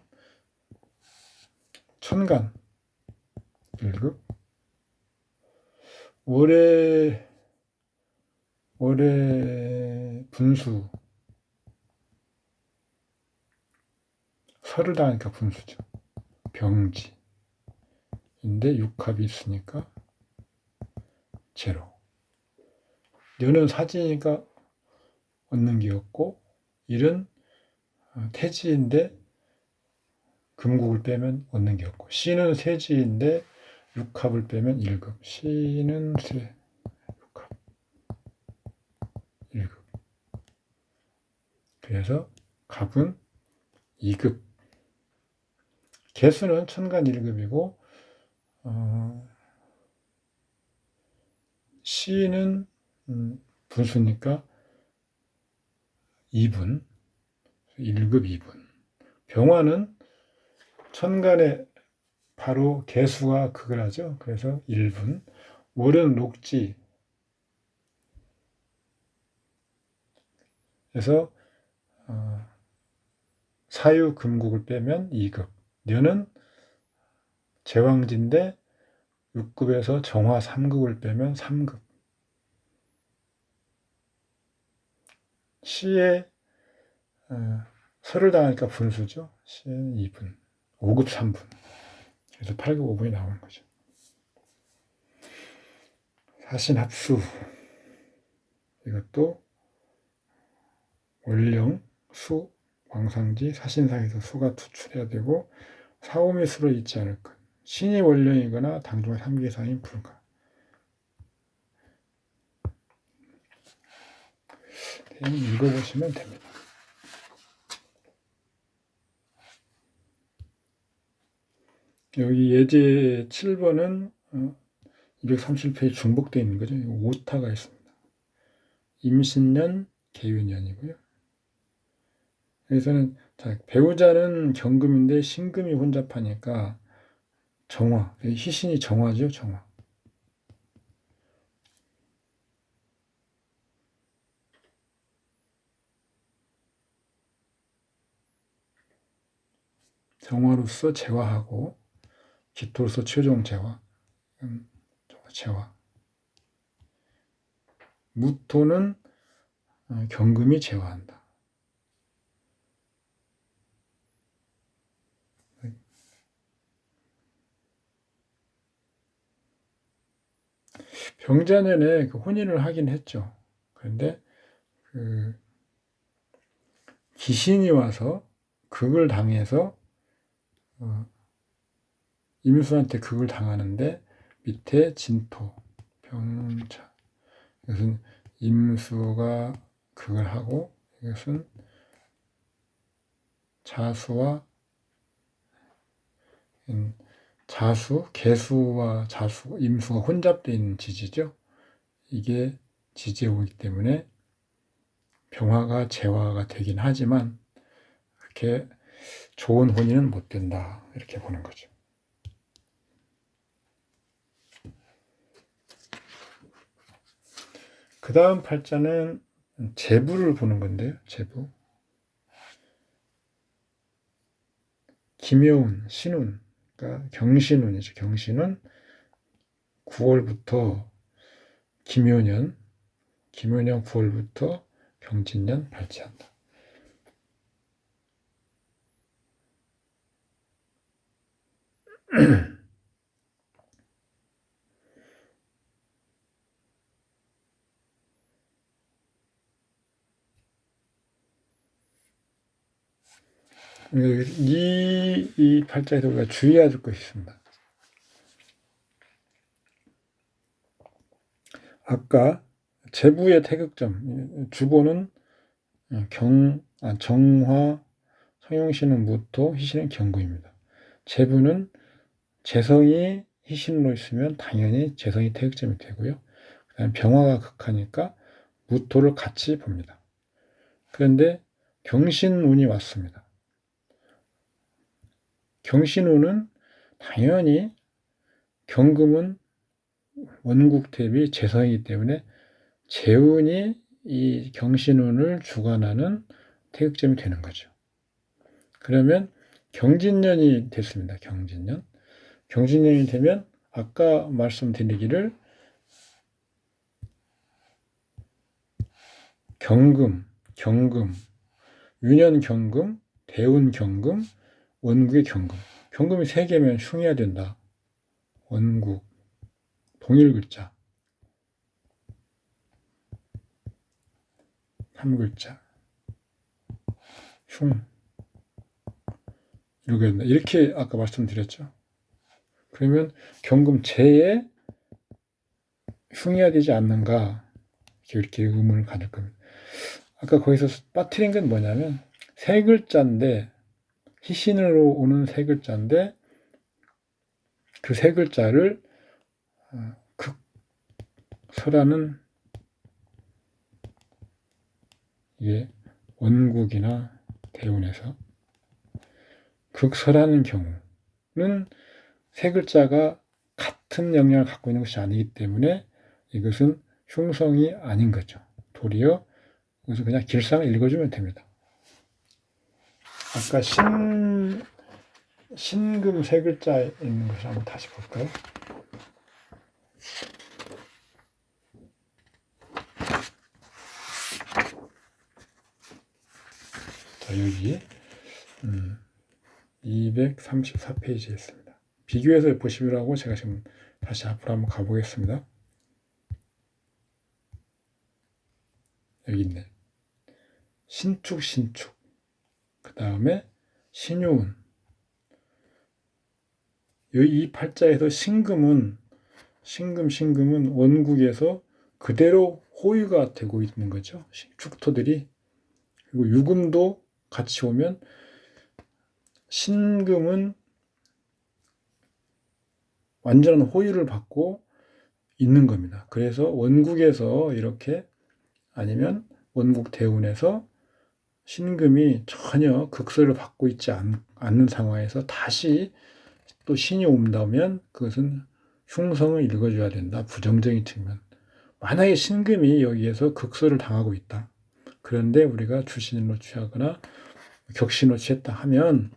천간 1급, 월에 분수, 설을 당하니까 분수죠. 병지인데 육합이 있으니까 제로. 년은 사지니까 얻는 게 없고, 일은 태지인데 금국을 빼면 얻는 게 없고, 시는 세지인데 육합을 빼면 1급. 시는 육합 1급. 그래서 갑은 2급. 개수는 천간 1급이고 시는 분수니까 2분, 1급 2분. 병화는 천간에 바로 개수가 극을 하죠. 그래서 1분. 월은 녹지. 그래서 사유 금국을 빼면 2급. 년은 제왕지인데 6급에서 정화 3급을 빼면 3급. 시에 설을 당하니까 분수죠. 시에는 2분. 5급 3분. 그래서 8급 5분이 나오는 거죠. 사신합수. 이것도 월령, 수, 왕상지, 사신상에서 수가 투출해야 되고 사오미 수로 있지 않을 것. 신이 월령이거나 당중의 3기 이상인 불가. 읽어보시면 됩니다. 여기 예제 7번은 237페이지 중복되어 있는 거죠. 오타가 있습니다. 임신년, 계유년이고요. 여기서는 배우자는 경금인데 신금이 혼잡하니까 정화, 희신이 정화죠, 정화. 정화로서 재화하고 기토로서 최종 재화, 재화. 무토는 경금이 재화한다. 병자년에 혼인을 하긴 했죠. 그런데 귀신이 와서 극을 당해서 임수한테 극을 당하는데 밑에 진토, 병차. 이것은 임수가 그걸 하고, 이것은 자수와 개수와 임수가 혼잡되어 있는 지지죠. 이게 지지에 오기 때문에 병화가 재화가 되긴 하지만 그렇게 좋은 혼인은 못 된다. 이렇게 보는 거죠. 그 다음 팔자는 재부를 보는 건데요. 재부. 김여운, 신운, 그러니까 경신운이죠. 경신운 9월부터 김효년 9월부터 경진년 발치한다. 이 팔자에서 우리가 주의해야 될 것이 있습니다. 아까 재부의 태극점, 주보는 정화, 성용신은 무토, 희신은 경구입니다. 재부는 재성이 희신으로 있으면 당연히 재성이 태극점이 되고요. 그다음에 병화가 극하니까 무토를 같이 봅니다. 그런데 경신운이 왔습니다. 경신운은 당연히 경금은 원국 대비 재성이기 때문에 재운이 이 경신운을 주관하는 태극점이 되는 거죠. 그러면 경진년이 됐습니다. 경진년이 되면 아까 말씀드리기를 경금, 유년 경금, 대운 경금, 원국의 경금. 경금이 3개면 흉해야 된다. 원국, 동일 글자, 3글자, 흉. 이렇게 아까 말씀드렸죠. 그러면 경금 재에 흉해야 되지 않는가, 이렇게 의문을 가질 겁니다. 아까 거기서 빠뜨린 건 뭐냐면 3글자인데 희신으로 오는 3글자인데 그 3글자를 극설하는 이게 원국이나 대운에서 극설하는 경우는 3글자가 같은 영향을 갖고 있는 것이 아니기 때문에 이것은 흉성이 아닌 거죠. 도리어 이것은 그냥 길상을 읽어주면 됩니다. 아까 신금 3글자에 있는 것을 한번 다시 볼까요? 자, 여기 234페이지에 있습니다. 비교해서 보시라고 제가 지금 다시 앞으로 한번 가보겠습니다. 여기 있네. 신축, 그 다음에 신요운. 이 팔자에서 신금은 원국에서 그대로 호유가 되고 있는 거죠. 축토들이. 그리고 유금도 같이 오면 신금은 완전한 호유를 받고 있는 겁니다. 그래서 원국에서 이렇게 아니면 원국 대운에서 신금이 전혀 극설을 받고 있지 않는 상황에서 다시 또 신이 온다면 그것은 흉성을 읽어줘야 된다. 부정적인 측면. 만약에 신금이 여기에서 극설을 당하고 있다. 그런데 우리가 주신으로 취하거나 격신으로 취했다 하면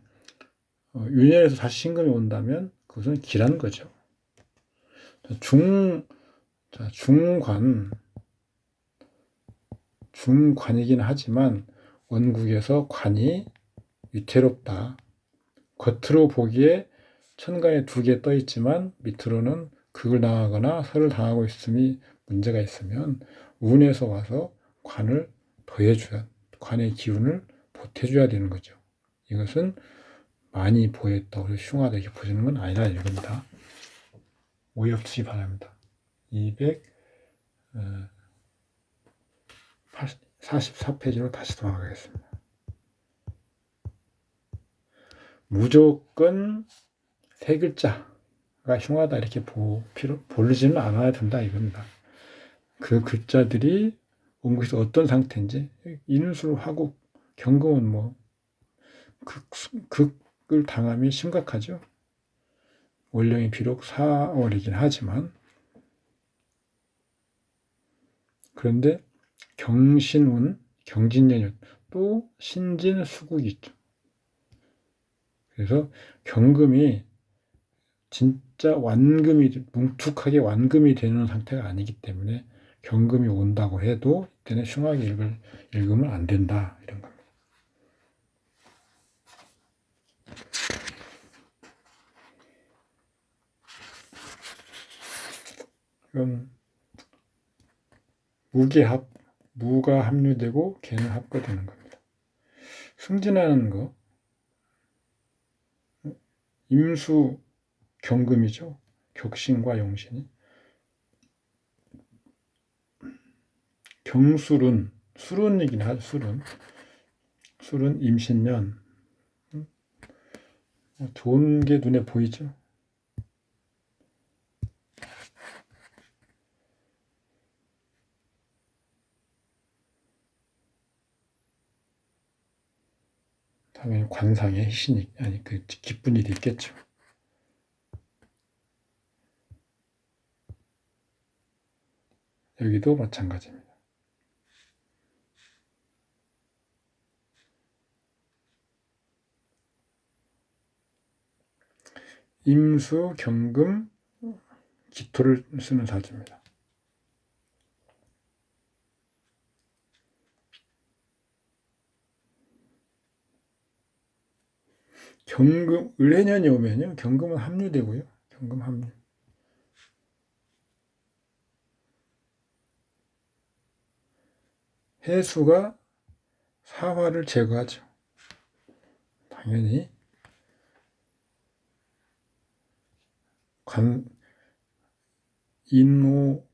윤년에서 다시 신금이 온다면 그것은 기란 거죠. 중관이긴 하지만 원국에서 관이 위태롭다. 겉으로 보기에 천간에 2개 떠 있지만 밑으로는 극을 당하거나 설을 당하고 있음이 문제가 있으면 운에서 와서 관을 더해줘야, 관의 기운을 보태줘야 되는 거죠. 이것은 많이 보였다고 흉하다 이렇게 보시는 건 아니라 이겁니다. 오해 없으시기 바랍니다. 244페이지로 다시 돌아가겠습니다. 무조건 세 글자가 흉하다 이렇게 보르지는 않아야 된다 이겁니다. 그 글자들이 원국에서 어떤 상태인지 인수로 하고 경금은 뭐 극을 당함이 심각하죠. 월령이 비록 4월이긴 하지만 그런데 경신운, 경진연년 또 신진수국이 있죠. 그래서 경금이 진짜 완금이 뭉툭하게 완금이 되는 상태가 아니기 때문에 경금이 온다고 해도 이때는 흉하게 읽으면 안 된다 이런 겁니다. 그럼 무계합, 무가 합류되고 개는 합거되는 겁니다. 승진하는 거 임수 경금이죠. 격신과 용신이. 경술은 술운이긴 하죠. 술은 임신년. 좋은 게 눈에 보이죠. 당연히 관상에 희신이 아니 그 기쁜 일이 있겠죠. 여기도 마찬가지입니다. 임수, 경금, 기토를 쓰는 사주입니다. 경금, 을해년이 오면요. 경금은 합류되고요. 경금 합류. 해수가 사화를 제거하죠. 당연히 인호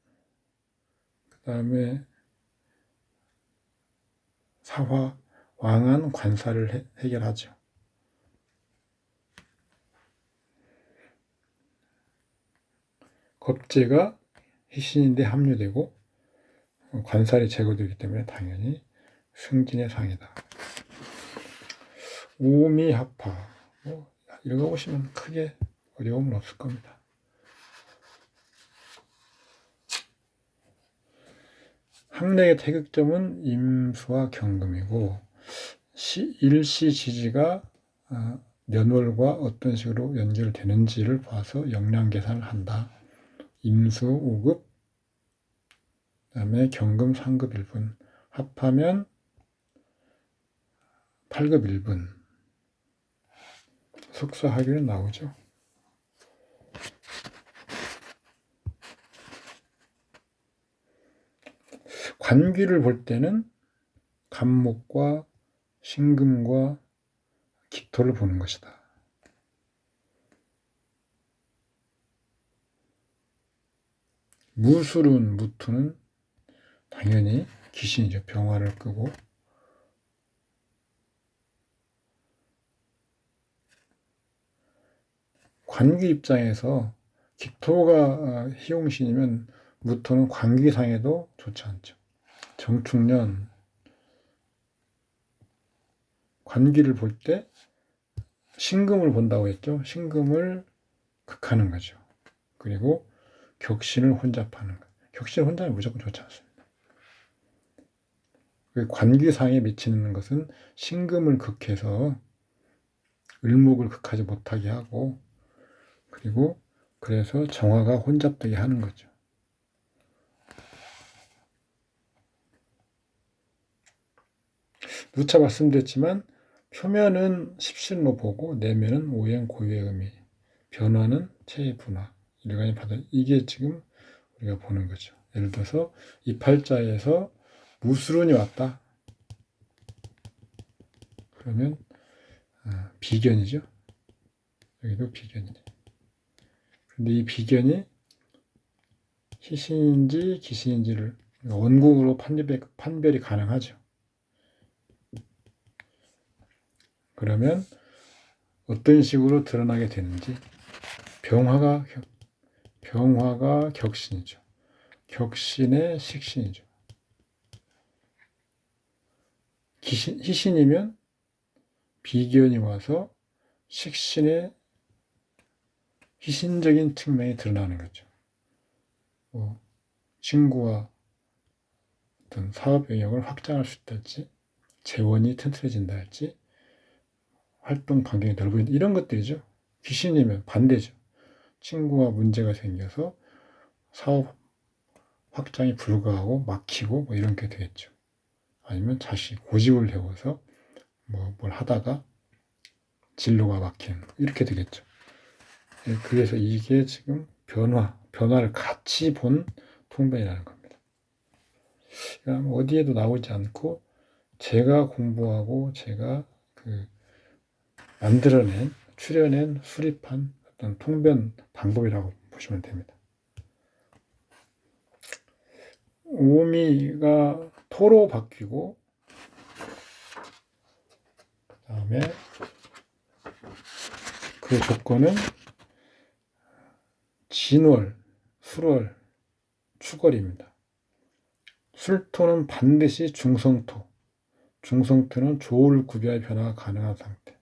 그 다음에 사화 왕한 관사를 해결하죠. 겁재가 희신인데 합류되고 관살이 제거되기 때문에 당연히 승진의 상이다. 오미합파 읽어보시면 크게 어려움은 없을 겁니다. 항reg의 태극점은 임수와 경금이고 일시지지가 년월과 어떤 식으로 연결되는지를 봐서 역량 계산을 한다. 임수 5급, 그 다음에 경금 3급 1분, 합하면 8급 1분. 속사하기는 나오죠. 관귀를 볼 때는 간목과 신금과 기토를 보는 것이다. 무술운, 무투는 당연히 귀신이죠. 병화를 끄고 관귀 입장에서 기토가 희용신이면 무토는 관귀상에도 좋지 않죠. 정축년 관귀를 볼 때 신금을 본다고 했죠. 신금을 극하는 거죠. 그리고 격신을 혼잡하는 거. 격신을 혼잡하면 무조건 좋지 않습니다. 관귀상에 미치는 것은 신금을 극해서 을목을 극하지 못하게 하고 그리고 그래서 정화가 혼잡되게 하는 거죠. 누차 말씀드렸지만 표면은 십신로 보고 내면은 오행 고유의 의미, 변화는 체의 분화, 일간이 받아 이게 지금 우리가 보는 거죠. 예를 들어서 이 팔자에서 무술운이 왔다. 그러면 비견이죠. 여기도 비견이네. 근데 이 비견이 희신인지 기신인지를 원국으로 판별이 가능하죠. 그러면 어떤 식으로 드러나게 되는지 병화가 격신이죠. 격신의 식신이죠. 희신이면 비견이 와서 식신의 희신적인 측면이 드러나는 거죠. 친구와 어떤 사업 영역을 확장할 수 있다 할지, 재원이 튼튼해진다 할지, 활동 반경이 넓어진다, 이런 것들이죠. 귀신이면 반대죠. 친구와 문제가 생겨서 사업 확장이 불가하고 막히고 뭐 이런 게 되겠죠. 아니면 자식 고집을 세워서 뭘 하다가 진로가 막히는 이렇게 되겠죠. 그래서 이게 지금 변화를 같이 본 통변이라는 겁니다. 그러니까 어디에도 나오지 않고 제가 공부하고 제가 만들어낸, 추려낸, 수립한 어떤 통변 방법이라고 보시면 됩니다. 오미가 토로 바뀌고, 그 다음에 그 조건은 진월, 술월, 추걸입니다. 술토는 반드시 중성토. 중성토는 조울 구별 변화가 가능한 상태.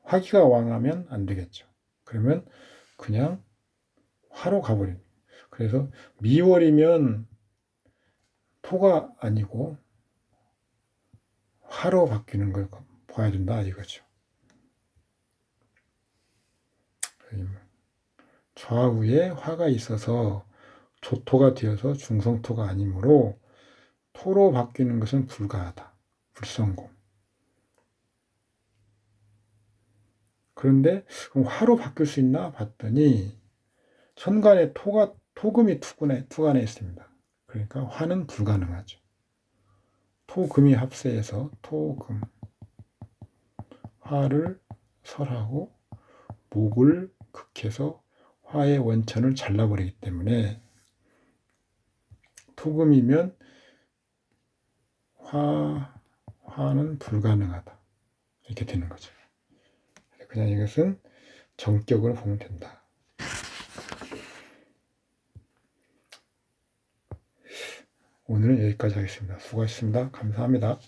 화기가 왕하면 안 되겠죠. 그러면 그냥 화로 가버립니다. 그래서 미월이면 토가 아니고 화로 바뀌는 걸 봐야 된다 이거죠. 좌우에 화가 있어서 조토가 되어서 중성토가 아니므로 토로 바뀌는 것은 불가하다. 불성공. 그런데 그럼 화로 바뀔 수 있나 봤더니 천간에 토금이 투간에 있습니다. 그러니까 화는 불가능하죠. 토금이 합세해서 토금, 화를 설하고 목을 극해서 화의 원천을 잘라버리기 때문에 토금이면 화는 불가능하다. 이렇게 되는 거죠. 그냥 이것은 정격으로 보면 된다. 오늘은 여기까지 하겠습니다. 수고하셨습니다. 감사합니다.